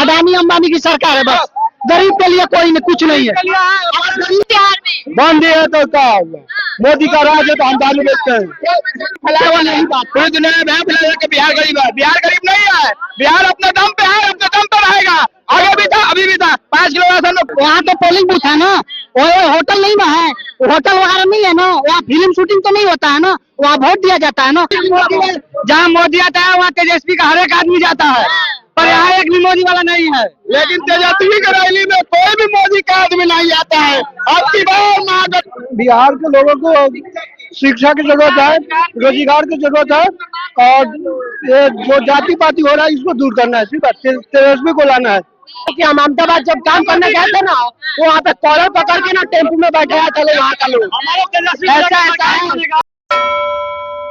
अडानी अंबानी की सरकार है, बस गरीब के लिए कोई नहीं, कुछ नहीं है। बिहार में बंद है तो क्या हुआ, मोदी का राज है तो हम दारू बेचते हैं। फैलावा नहीं बात, पूरी दुनिया में फैलाया कि बिहार गरीब है। बिहार गरीब नहीं है, बिहार अपने दम पे है, अपने दम पे रहेगा। आगे भी था, अभी भी था। 5 किलो राशन वहाँ तो पोलिंग बूथ है ना, वो होटल नहीं ना है, होटल वगैरह नहीं है ना, वहाँ फिल्म शूटिंग तो नहीं होता है ना, वहाँ वोट दिया जाता है ना। जहाँ मोदी आता है वहाँ तेजस्वी का हर एक आदमी जाता है, पर यहाँ एक भी मोदी वाला नहीं है। लेकिन तेजस्वी की रैली में कोई भी मोदी का आदमी नहीं आता है। अब की बार बिहार के लोगों को शिक्षा की जरूरत है, रोजगार की जरूरत है, और ये जो जाति पाति हो रहा है इसको दूर करना है, सिर्फ तेजस्वी को लाना है। क्योंकि हम अहमदाबाद जब काम करने गए थे ना, तो वहाँ पे कॉलर पकड़ के ना टेम्पो में बैठाया था वहाँ का लोग। ऐसा है,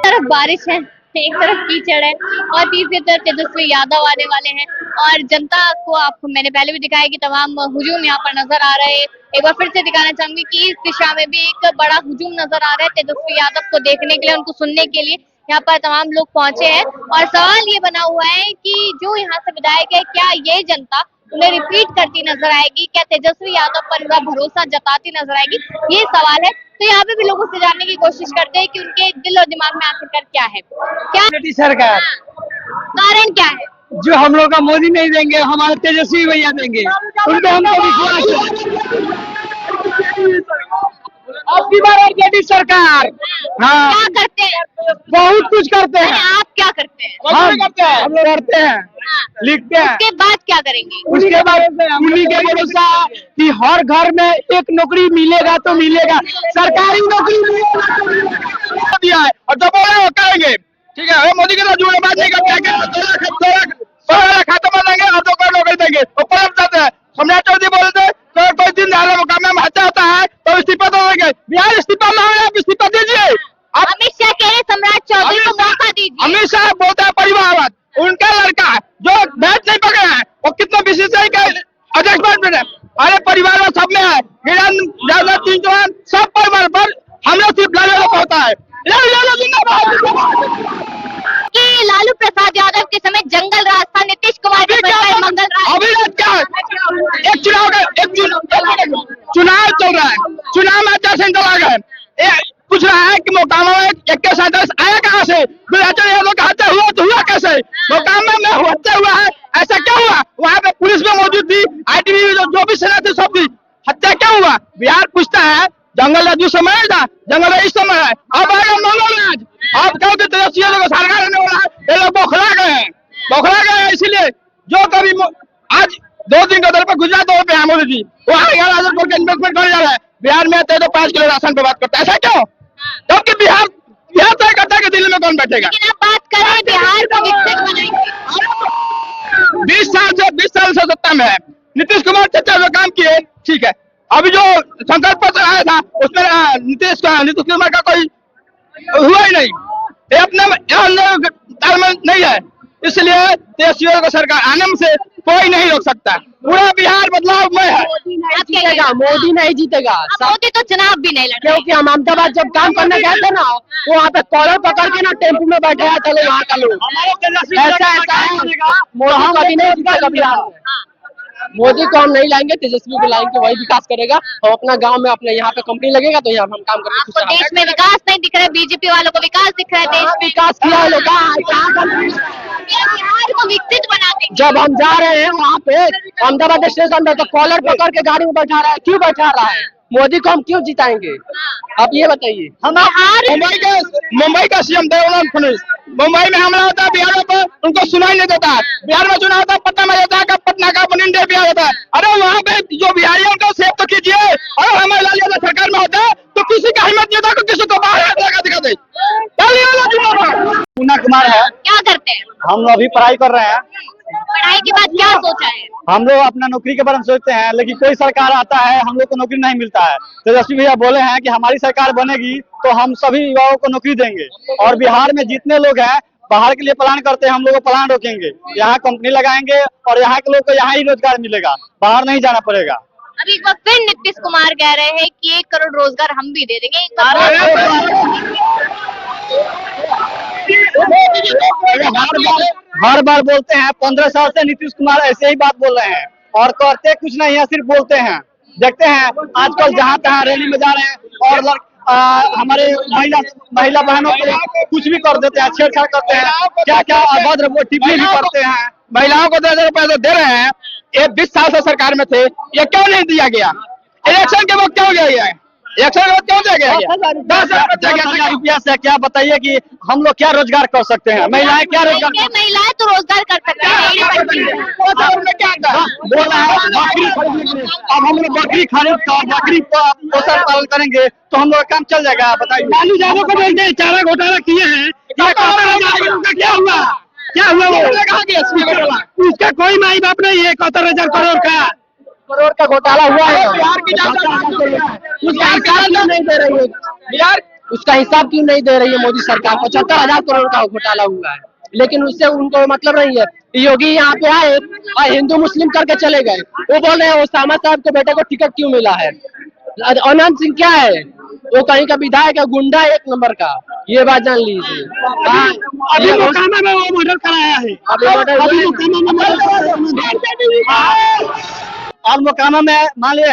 तरफ बारिश है, एक तरफ कीचड़ है और तीसरी तरफ तेजस्वी यादव आने वाले हैं। और जनता को आपको मैंने पहले भी दिखाया कि तमाम हुजूम यहाँ पर नजर आ रहे हैं। एक बार फिर से दिखाना चाहूंगी कि इस दिशा में भी एक बड़ा हुजूम नजर आ रहा है तेजस्वी यादव को देखने के लिए, उनको सुनने के लिए यहाँ पर तमाम लोग पहुंचे हैं। और सवाल ये बना हुआ है कि जो यहाँ से विधायक है, क्या ये जनता उन्हें रिपीट करती नजर आएगी, क्या तेजस्वी यादव पर उनका भरोसा जताती नजर आएगी, ये सवाल है। तो यहाँ पे भी लोगों से जानने की कोशिश करते हैं कि उनके दिल और दिमाग में आखिरकार क्या है, क्या सरकार कारण क्या है। जो हम लोग का मोदी नहीं देंगे, हमारे तेजस्वी भैया देंगे, उनपे हमको विश्वास है। अब की बार आरजेडी सरकार। हाँ, क्या करते हैं, बहुत कुछ करते अरे हैं। आप क्या करते हैं, हम लोग करते हैं, लिखते हैं। उसके बाद क्या करेंगे। उसके बाद उन्हीं के भरोसा कि हर घर में एक नौकरी मिलेगा तो मिलेगा, सरकारी नौकरी दिया है और जो बोले वो करेंगे। ठीक है, मोदी के साथ जुड़े बात नहीं करते हैं, खाता मांगेंगे और दो करोड़ नौकरी देंगे, वो पलट जाते हैं। सम्राट चौधरी बोलते तो कोई दिन दहाड़े मुकाम में हत्या होता है तो इस्तीफा देंगे। बिहार इस्तीफा मांगे, आप इस्तीफा दीजिए। अमित शाह कह रहे सम्राट चौधरी को मौका दीजिए। अमित शाह बोलता है परिवारवाद, उनका लड़का जो बैट नहीं पकड़ा है वो कितना बीसीसीआई का अध्यक्ष है। अरे परिवारवाद सब में है, हिरण तीन जवान सब परिवार पर, हम लोग सिर्फ लालू को होता है। कि लालू प्रसाद यादव के समय जंगल राज था, नीतीश कुमार के समय मंगल राज। अभी क्या है? एक चुनाव चल रहा है, चुनाव में आचार संहिता आ गए, पूछ रहा है कि मोकामा में 21 आया कहाँ से, गुलाचर यादव का हत्या हुआ तो हुआ कैसे, मोकामा में हत्या हुआ है, ऐसा क्या हुआ। वहाँ पे पुलिस भी मौजूद थी, आईटीबी जो भी सेना थी सब थी, हत्या क्या हुआ। बिहार पूछता है जंगल राज जो समय था, जंगल राज इस समय है, अब आएगा मंगल राज। आप कहो कि तेजस्वी यादव का सरकार रहने वाला है, ये लोग बौखला गए हैं। इसीलिए जो कभी आज 2 दिन का दल पर गुजरात दौरे पे है मोदी जी, वो आएगा इन्वेस्टमेंट करने जा रहा है। बिहार में आते तो 5 किलो राशन पे बात करता है, ऐसा क्यों। क्योंकि बिहार तय करता है कि दिल्ली में कौन बैठेगा। लेकिन आप बात करें बिहार को विकसित बनाएंगे, 20 साल से सत्ता में है, नीतीश कुमार चर्चा में काम किए, ठीक है। अभी जो संकल्प पत्र आया था उसमें नीतीश कुमार का कोई हुआ ही नहीं, ये अपने तालमेल नहीं है। इसलिए तेजस्वी को सरकार आने से कोई नहीं रोक सकता। पूरा बिहार बदलाव में है। मोदी नहीं जीतेगा। मोदी तो चुनाव भी नहीं लड़ेगा, क्योंकि हम अहमदाबाद जब काम करने गए थे ना, तो वहाँ पे कॉलर पकड़ के ना टेम्पो में बैठाया था वहाँ का लोग। ऐसा है, मोदी कभी नहीं जीतेगा बिहार में। मोदी को हम नहीं लाएंगे, तेजस्वी को लाएंगे, वही विकास करेगा। और अपना गांव में अपने यहाँ पे कंपनी लगेगा तो यहाँ हम काम करेंगे। आपको देश में विकास नहीं दिख रहा है, बीजेपी वालों को विकास दिख रहा है, देश में विकास किया है लोग। बिहार को विकसित बना देंगे। जब हम जा रहे हैं वहाँ पे अहमदाबाद स्टेशन पे तो कॉलर पकड़ के गाड़ी में बैठा रहा है, क्यों बैठा रहा है। मोदी को हम क्यों जिताएंगे, आप ये बताइए। मुंबई का सीएम देवेंद्र फडणवीस, मुंबई में हमला होता है बिहार पर, उनको सुनाई नहीं देता। बिहार में चुनाव होता है, पटना में होता है, पटना का इंडिया बिहार होता है। अरे वहाँ पे जो बिहारी है उनको सेव तो कीजिए। और हमारे लाल यादव सरकार में होता है तो किसी का हिम्मत नहीं होता, किसी को बाहर लगा दिखा दे। पूना कुमार है। क्या करते हैं, हम लोग अभी पढ़ाई कर रहे हैं। पढ़ाई के बाद क्या सोचा है। हम लोग अपना नौकरी के बारे में सोचते हैं, लेकिन कोई सरकार आता है हम लोग को नौकरी नहीं मिलता है। तेजस्वी भैया बोले हैं कि हमारी सरकार बनेगी तो हम सभी युवाओं को नौकरी देंगे। और बिहार में जितने लोग हैं बाहर के लिए प्लान करते हैं, हम लोग को प्लान रोकेंगे, यहाँ कंपनी लगाएंगे और यहाँ के लोग को यहाँ ही रोजगार मिलेगा, बाहर नहीं जाना पड़ेगा। अब एक बार फिर नीतीश कुमार कह रहे हैं कि 1 करोड़ रोजगार हम भी दे देंगे। हर बार बोलते हैं, 15 साल से नीतीश कुमार ऐसे ही बात बोल रहे हैं और करते कुछ नहीं है, सिर्फ बोलते हैं। देखते हैं आजकल जहाँ तहाँ रैली में जा रहे हैं और हमारे महिला बहनों को कुछ भी कर देते हैं, छेड़छाड़ करते हैं, क्या क्या अभद्र वो टिप्पणी भी करते हैं। महिलाओं को 10,000 रुपए तो दे रहे हैं, ये 20 साल से सरकार में थे, ये क्यों नहीं दिया गया? इलेक्शन के वक्त क्यों दिया गया? इलेक्शन के वक्त क्यों दिया गया? 10,000 रुपया से क्या बताइए कि हम लोग क्या रोजगार कर सकते हैं? महिलाएं क्या रोजगार? महिलाएं तो रोजगार कर सकती हैं। बोल रहा है बकरी खरीदने के लिए। अब हम लोग बकरी खरीद कर बकरी पोषण पालन करेंगे तो हम लोग का काम चल जाएगा? बताइए। लालू यादव को बोलते हैं चारा घोटाला किए हैं, क्या हुआ? क्या हुआ? वो उसका कोई माई बाप नहीं है। 71,000 करोड़ का घोटाला हुआ है। बिहार की उसका हिसाब क्यों नहीं दे रही है? बिहार उसका हिसाब क्यों नहीं दे रही है मोदी सरकार? 75,000 करोड़ का घोटाला हुआ है, लेकिन उससे उनको मतलब नहीं है। योगी यहाँ पे आए और हिंदू मुस्लिम करके चले गए। वो बोल रहे हैं ओसामा साहब के बेटे को टिकट क्यों मिला है? अनंत सिंह क्या है? वो कहीं का विधायक है, गुंडा 1 नंबर का। ये बात जान लीजिए। अभी मोकामा में वो मर्डर कराया है। और मोकामा में मान लीजिए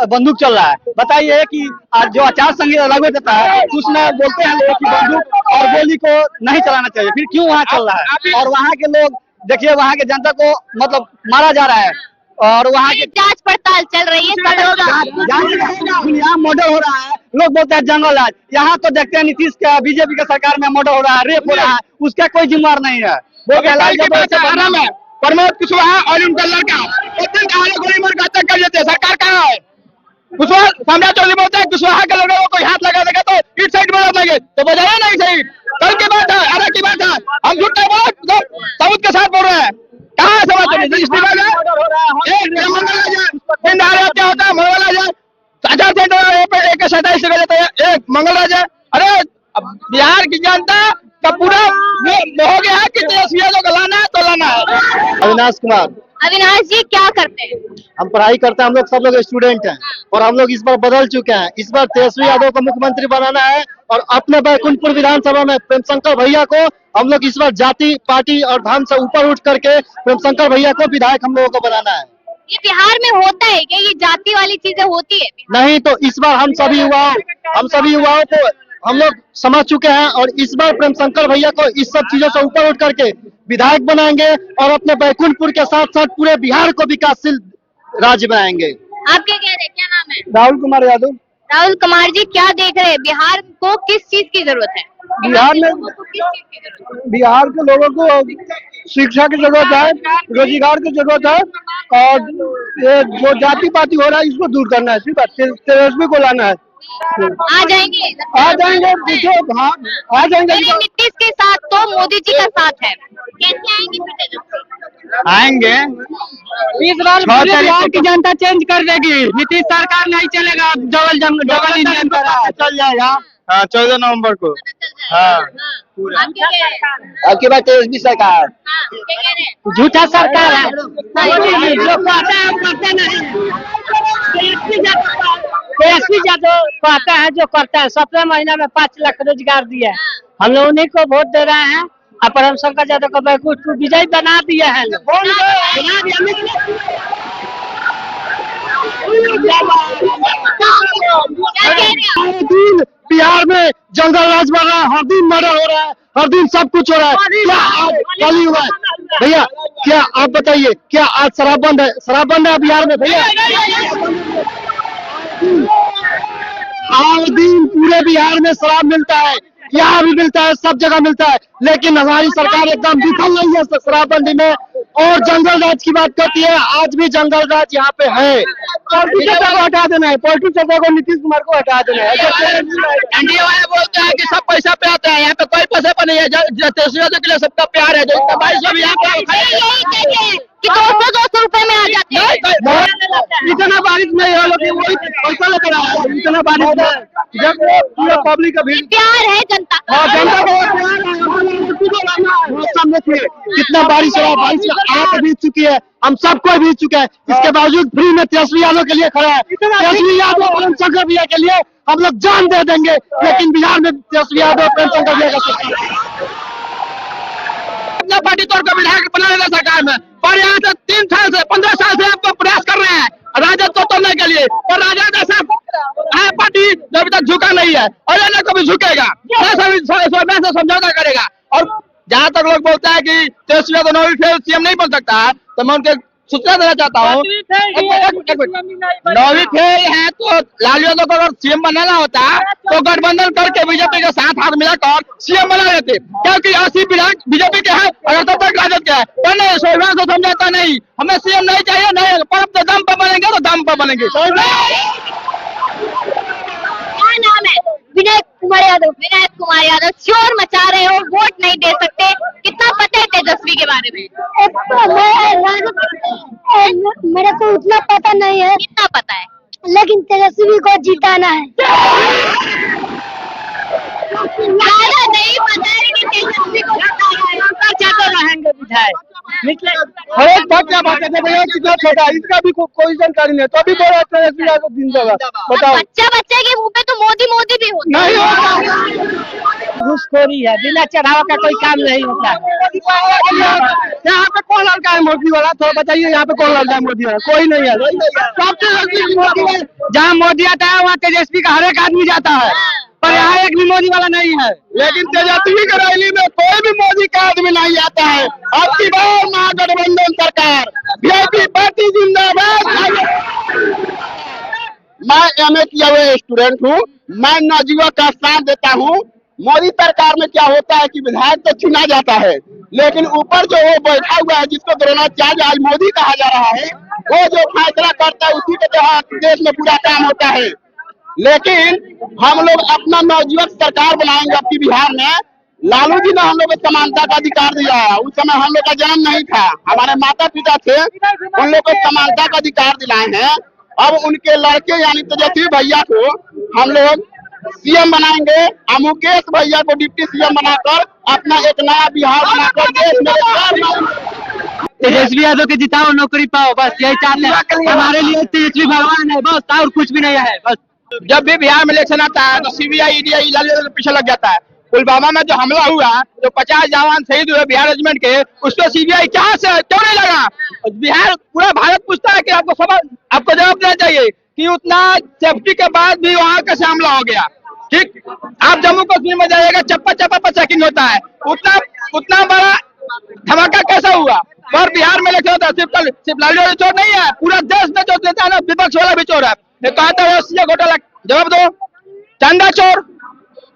बंदूक चल रहा है। बताइए कि जो आचार संहिता लागू देता है उसमें बोलते हैं लोग कि बंदूक और गोली को नहीं चलाना चाहिए, फिर क्यों वहाँ चल रहा है? और वहाँ के लोग देखिए, वहाँ के जनता को मतलब मारा जा रहा है और वहाँ की जांच पड़ताल चल रही है। यहाँ मर्डर हो रहा है, लोग बोलते हैं जंगल राज। यहाँ तो देखते हैं नीतीश का बीजेपी का सरकार में मर्डर हो रहा है, रेप हो रहा है, उसका कोई जिम्मेदार नहीं है। वो प्रमोद कुशवाहा और उनका लड़का गोली मार हत्या कर देते, सरकार कहाँ है? कुशवाहा सम्राट चौधरी बोलते हैं कुशवाहा के लड़के को कोई हाथ लगा देगा तो इस साइड में लगे, तो बजाइए नहीं सही। कल की बात है, अरे की बात है, हम झूठ नहीं बोल सबूत के साथ बोल रहे हैं। कहाँ समाज एक मंगलराज है। अरे बिहार की जनता का पूरा हो गया है कि तेजस्वी यादव को लाना है तो लाना है। अविनाश कुमार। अविनाश जी क्या करते हैं? हम पढ़ाई करते हैं, हम लोग सब लोग स्टूडेंट हैं और हम लोग इस बार बदल चुके हैं। इस बार तेजस्वी यादव को मुख्यमंत्री बनाना है और अपने बैकुंठपुर विधानसभा में प्रेमशंकर भैया को हम लोग इस बार जाति पार्टी और धर्म से ऊपर उठ करके प्रेमशंकर भैया को विधायक हम लोगों को बनाना है। ये बिहार में होता है क्या? ये जाति वाली चीजें होती है? नहीं, तो इस बार हम सभी युवाओं को हम लोग समझ चुके हैं और इस बार प्रेमशंकर भैया को इस सब चीजों से ऊपर उठ करके विधायक बनाएंगे और अपने बैकुंठपुर के साथ साथ पूरे बिहार को विकासशील राज्य बनाएंगे। आपके कह रहे क्या नाम है? राहुल कुमार यादव। राहुल कुमार जी क्या देख रहे हैं, बिहार को किस चीज की जरूरत है? बिहार में बिहार के लोगों को शिक्षा की जरूरत है, रोजगार की जरूरत है और ये जो जाति पाति हो रहा है इसको दूर करना है। सिर्फ तेजस्वी को लाना है। आ जाएंगे हाँ आ जाएंगे। नीतीश के साथ तो मोदी जी का साथ है, कैसे आएंगे फिर तेजस्वी? आएंगे। इस बार बिहार की जनता चेंज कर देगी। नीतीश सरकार नहीं चलेगा, डबल इंजन चल जाएगा। हाँ 14 नवंबर को। हाँ आपकी बात तेजस्वी सरकार झूठा सरकार है, जो कहता है वो करता नहीं। तेजस्वी यादव कहता है जो करता है। 17 महीना में 5 लाख रोजगार दिया है, हम लोग उन्हीं को वोट दे रहे हैं। और प्रेमशंकर यादव को बैकुंठपुर विजय बना दिया है। बिहार में जंगल राज बन रहा है, हर दिन मर्डर हो रहा है, हर दिन सब कुछ हो रहा है। क्या आज कल ही हुआ है भैया? क्या आप बताइए, क्या आज शराब बंद है? शराब बंद है बिहार में भैया? आज दिन पूरे बिहार में शराब मिलता है, यहाँ भी मिलता है, सब जगह मिलता है, लेकिन हमारी सरकार एकदम विफल नहीं है शराबबंदी में और जंगल राज की बात करती है। आज भी जंगल राज यहाँ पे है। पॉलिटिक्स सरकार को हटा देना है, पॉलिटिक्स सरकार को नीतीश कुमार को हटा देना है। एनडीए वाले बोलते हैं कि सब पैसा पे आता है, यहाँ पे कोई पैसा पे नहीं है। तेजस्वी यादव के लिए सबका प्यार है, जो 22 यहाँ पे कि 200 रुपए में आ जाते हैं। इतना बारिश नहीं हो रही, वही पैसा लेकर आ रहा है। इतना बारिश में जब पूरा पब्लिक का भीड़, प्यार है जनता का। जनता को कितना बारिश हो रहा है, बारिश आप बीत चुकी है, हम सबको बीत चुका है। इसके बावजूद फ्री में तेजस्वी यादव के लिए खड़ा है। तेजस्वी यादव प्रेमशंकर भैया के लिए हम लोग जान दे देंगे, लेकिन बिहार में तेजस्वी यादव प्रेमशंकर भैया का अपना पार्टी तोड़ कर विधायक बना लेना सरकार में, पर यहाँ से 3 साल से 15 साल से आपको प्रयास कर रहे हैं राजद को तोड़ने के लिए, और राजद ऐसा है पार्टी जो अभी तक झुका नहीं है और ये कभी झुकेगा, से समझौता करेगा। और जहाँ तक लोग बोलते हैं कि तेजस्वी यादव 9वीं फेल सीएम नहीं बन सकता है, तो मैं उनके सूचना देना चाहता हूँ 9वीं फेल है तो लालू यादव को अगर सीएम बनाना होता तो गठबंधन करके बीजेपी के साथ हाथ मिलाकर सीएम बना लेते, क्योंकि 80 विधायक बीजेपी के हैं और 70 राजद के हैं। तो नहीं, सोलह से समझौता नहीं, हमें सीएम नहीं चाहिए, नहीं पर अब तो दम पर बनेंगे तो दम पर बनेंगे। क्या नाम है? विनायक कुमार यादव। विनायक कुमार यादव शोर मचा रहे हो, वोट नहीं दे सकते, कितना पता है तेजस्वी के बारे में? मेरे को उतना पता नहीं है। कितना पता है? लेकिन तेजस्वी को जिताना है। ज्यादा नहीं पता है कि तेजस्वी को जिताना है। रहेंगे विधायक निकले हर बात क्या बात है भैया, कितना छोटा इसका भी कोई जानकारी नहीं, तो अभी बोला तेजस्वी यादव जिंदाबाद। बताओ बच्चे के मुंह पे तो मोदी मोदी भी होता नहीं होता, घूसखोरी है, बिना चढ़ावा का कोई काम नहीं होता। यहाँ पे कौन लड़का है मोदी वाला, थोड़ा बताइए यहाँ पे कौन लड़का है मोदी वाला? कोई नहीं है। जहाँ मोदी आता है वहाँ तेजस्वी का हर एक आदमी जाता है, पर यहाँ एक भी मोदी वाला नहीं है। लेकिन तेजस्वी की रैली में कोई भी मोदी का आदमी नहीं आता है। अब की बार महागठबंधन सरकार वीआईपी पार्टी जिंदाबाद। मैं एमए किया हुआ स्टूडेंट हूँ, मैं नवयुवक का साथ देता हूँ। मोदी सरकार में क्या होता है कि विधायक तो चुना जाता है, लेकिन ऊपर जो वो बैठा हुआ है जिसको द्रोणाचार्य आज मोदी कहा जा रहा है, वो जो फैसला करता है उसी के तहत देश में पूरा काम होता है। लेकिन हम लोग अपना नवयुवक सरकार बनाएंगे आपकी बिहार में। लालू जी ने हम लोग को समानता का अधिकार दिया है, उस समय हम लोग का जन्म नहीं था, हमारे माता पिता थे, उन लोग को समानता का अधिकार दिलाए हैं। अब उनके लड़के यानी तेजस्वी भैया को हम लोग सीएम बनाएंगे और मुकेश भैया को डिप्टी सीएम बनाकर अपना एक नया बिहार बनाकर देश में तेजस्वी यादव के जिताओ, नौकरी पाओ, बस यही चाहते हैं। हमारे लिए तेजस्वी भगवान है, बस और कुछ भी नहीं है। बस जब भी बिहार में इलेक्शन आता है तो सीबीआई ईडी लालू यादव के पीछे लग जाता है। पुलवामा में जो हमला हुआ, जो 50 जवान शहीद हुए बिहार रेजिमेंट के, उसको सीबीआई कहाँ से क्यों नहीं लगा? बिहार पूरा भारत पूछता है कि आपको जवाब देना चाहिए कि उतना सेफ्टी के बाद भी वहाँ कैसे हमला हो गया। ठीक, आप जम्मू कश्मीर में जाइएगा, चप्पा पर चेकिंग होता है, उतना बड़ा धमाका कैसा हुआ? पर बिहार में इलेक्शन होता है, सिर्फ लालू यादव चोर नहीं है, पूरा देश में जो देता है ना, विपक्ष वाला भी चोर है। कहता है घोटाला, जवाब दो, चंदा चोर,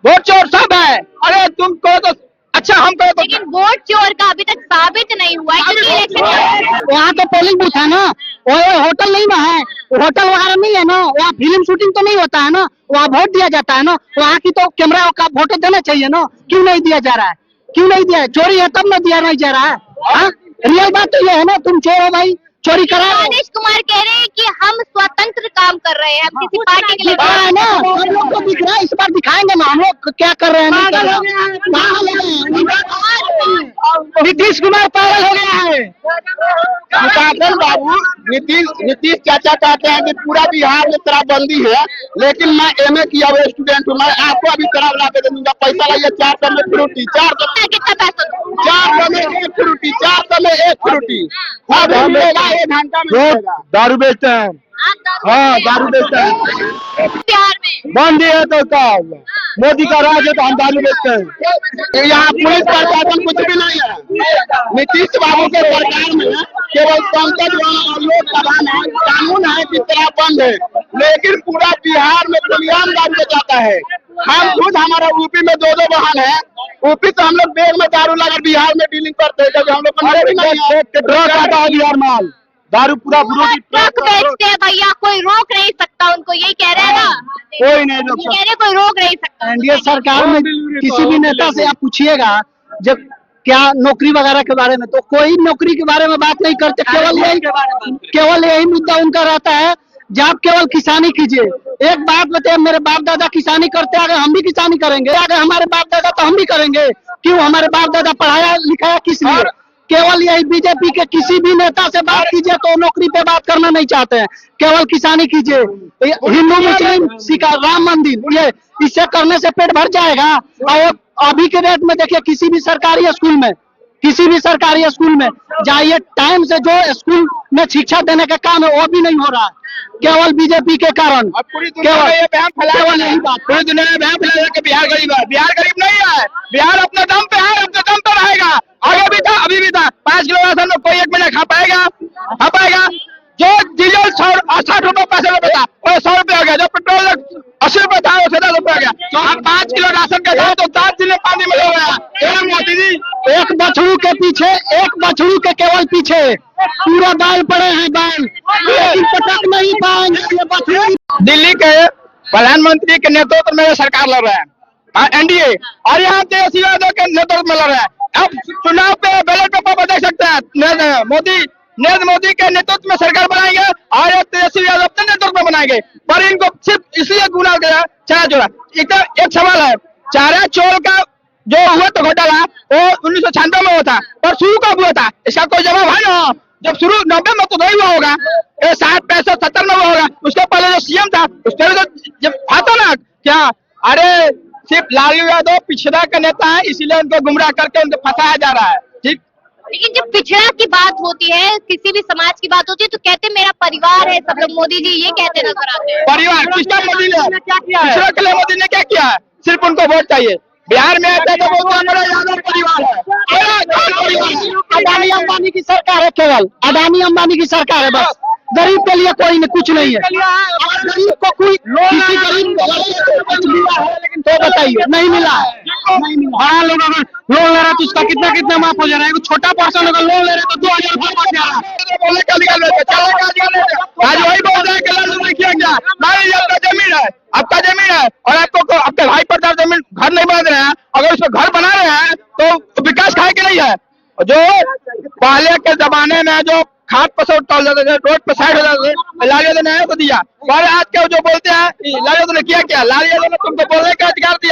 वोट चोर सब है। अरे तुम कहो तो अच्छा, हम कहो तो, लेकिन वोट चोर का अभी तक साबित नहीं हुआ है, क्योंकि इलेक्शन वहाँ तो पोलिंग बूथ है ना, वो होटल नहीं ना है, होटल वगैरह नहीं है ना, वहाँ फिल्म शूटिंग तो नहीं होता है ना, वहाँ वोट दिया जाता है ना, वहाँ की तो कैमरा का फोटो देना चाहिए ना। क्यों नहीं दिया जा रहा है? क्यों नहीं दिया? चोरी है तब ना दिया नहीं जा रहा है। रियल बात तो ये है ना, तुम चोर हो भाई, चोरी करा। नीतीश कुमार कह रहे हैं कि हम स्वतंत्र काम कर रहे हैं, हम किसी पार्टी के लिए है ना, हम लोग को दिख रहा है, इस बार दिखाएंगे ना हम लोग क्या कर रहे हैं। नीतीश कुमार पागल हो गया है। काजल बाबू, नीतीश चाचा कहते हैं कि पूरा बिहार में शराबबंदी है, लेकिन मैं एमए किया हुआ स्टूडेंट हूँ, मैं आपको अभी शराब ला के दे दूंगा। पैसा लाइए 400 में फ्रूटी, 400 कितना पैसा? 400 में एक फ्रूटी, 400 में एक फ्रूटी। अब हम लोग 1 घंटा में दारू बेचते हैं। हाँ, दारू बेचते हैं बिहार में। बंद है तो क्या होगा? मोदी का राज है तो हम दारू बेचते हैं। यहाँ पुलिस प्रशासन कुछ भी नहीं है। नीतीश बाबू के सरकार में केवल संसद और लोकसभा में कानून है कि शराब बंद है, लेकिन पूरा बिहार में खुलेआम दारू बेचाता है। हम खुद, हमारा यूपी में 2 वाहन है, यूपी से हम लोग बैग में दारू लाकर बिहार में डीलिंग करते हैं, क्योंकि हम लोग को ट्रक आता है बिहार माल, दारू पूरा ट्रक बेचते हैं भैया, कोई रोक नहीं सकता उनको, यही कह रहे हैं ना? कोई नहीं रोक कह रहे कोई रोक नहीं सकता। एनडीए सरकार में किसी भी नेता से आप पूछिएगा जब क्या नौकरी वगैरह के बारे में, तो कोई नौकरी के बारे में बात नहीं करते। केवल यही मुद्दा उनका रहता है, जब आप केवल किसानी कीजिए। एक बात बताइए, मेरे बाप दादा किसानी करते आगे, हम भी किसानी करेंगे, अगर हमारे बाप दादा तो हम भी करेंगे। क्यों? हमारे बाप दादा पढ़ाया लिखाया किस लिए? केवल यही बीजेपी के किसी भी नेता से बात कीजिए तो नौकरी पे बात करना नहीं चाहते हैं, केवल किसानी कीजिए। हिंदू मुस्लिम सिखा राम मंदिर, ये इससे करने से पेट भर जाएगा। और अभी के डेट में देखिए, किसी भी सरकारी स्कूल में किसी भी सरकारी स्कूल में जाइए, टाइम से जो स्कूल में शिक्षा देने का काम है वो भी नहीं हो रहा है, केवल बीजेपी के कारण। अब पूरी दुनिया में ये बयान फैलाया हुआ नहीं, पूरी दुनिया में बयान फैलाया कि बिहार गरीब है। बिहार गरीब नहीं है, बिहार अपने दम पे है, अपने दम पे रहेगा। आगे भी था, अभी भी था। 5 किलो राशन में कोई 1 महीना खा पाएगा? जो डीजल 60 रुपए 65 रुपए था वो 100 रुपए हो गया, जो पेट्रोल 80 रुपए था वो 70 रुपए हो गया। तो अब 5 किलो राशन का दाम तो 7 दिन में पानी में हो गया। मोदी जी एक बछड़ू के पीछे, एक बछड़ू के केवल पीछे पूरा बाल पड़े हैं, बाल लेकिन पटक नहीं पाएंगे ये बछड़ू। दिल्ली के प्रधानमंत्री के नेतृत्व में सरकार लड़ रहा है, एनडीए, और यहाँ तेजस्वी यादव के नेतृत्व में लड़ रहा है। अब चुनाव पे बैलेट पेपर पर देख सकते हैं, नरेंद्र मोदी के नेतृत्व में सरकार बनाएंगे और तेजस्वी यादव अपने नेतृत्व में बनाएंगे। पर इनको सिर्फ इसलिए गुना गया चारा चोरा। एक सवाल है, चारा चोर का जो हुआ तो घोटाला वो 1996 में हुआ था, पर शुरू कब हुआ था इसका कोई जवाब है ना? जब शुरू 90 में तो नहीं हुआ होगा, 60 65 70 में हुआ होगा। उसके पहले जो सीएम था उसके तो जब था ना क्या, अरे सिर्फ लालू यादव पिछड़ा का नेता है, इसीलिए उनको गुमराह करके उनको फंसाया जा रहा है। ठीक, लेकिन जब पिछड़ा की बात होती है, किसी भी समाज की बात होती है, तो कहते हैं मेरा परिवार है सब लोग। मोदी जी ये कहते नजर आते हैं। परिवार किसका? मोदी ने क्या किया है? पिछड़ा के लिए मोदी ने क्या किया है? सिर्फ उनको वोट चाहिए। बिहार में आता तो बोलते हैं मेरा यादव परिवार है। अडानी अंबानी की सरकार है, केवल अडानी अंबानी की सरकार है बस। गरीब के लिए कोई नहीं, कुछ नहीं है। अगर गरीब को कोई किसी गरीब को कुछ मिला है लेकिन तो बताइए, नहीं मिला है। बड़ा लोग अगर लोन ले रहा है तो उसका कितना माफ हो जा रहा है। छोटा पर्सन अगर लोन ले रहा है तो 2000 माफ जा रहा है। आज वही बोल रहे हैं कि लालू ने किया क्या? मान लीजिए आपका जमीन है और आपको आपके भाई पर जमीन घर नहीं बना रहे हैं, अगर उसको घर बना रहे हैं तो विकास खाए कि नहीं है? जो पहले के जमाने में जो खाद पर टॉल जाते थे, रोड पर साइड हो जाते थे, लालू यादव ने तो दिया। और आज के जो बोलते हैं लालू यादव ने किया क्या? लालू यादव ने तुमको बोलने का अधिकार दिया।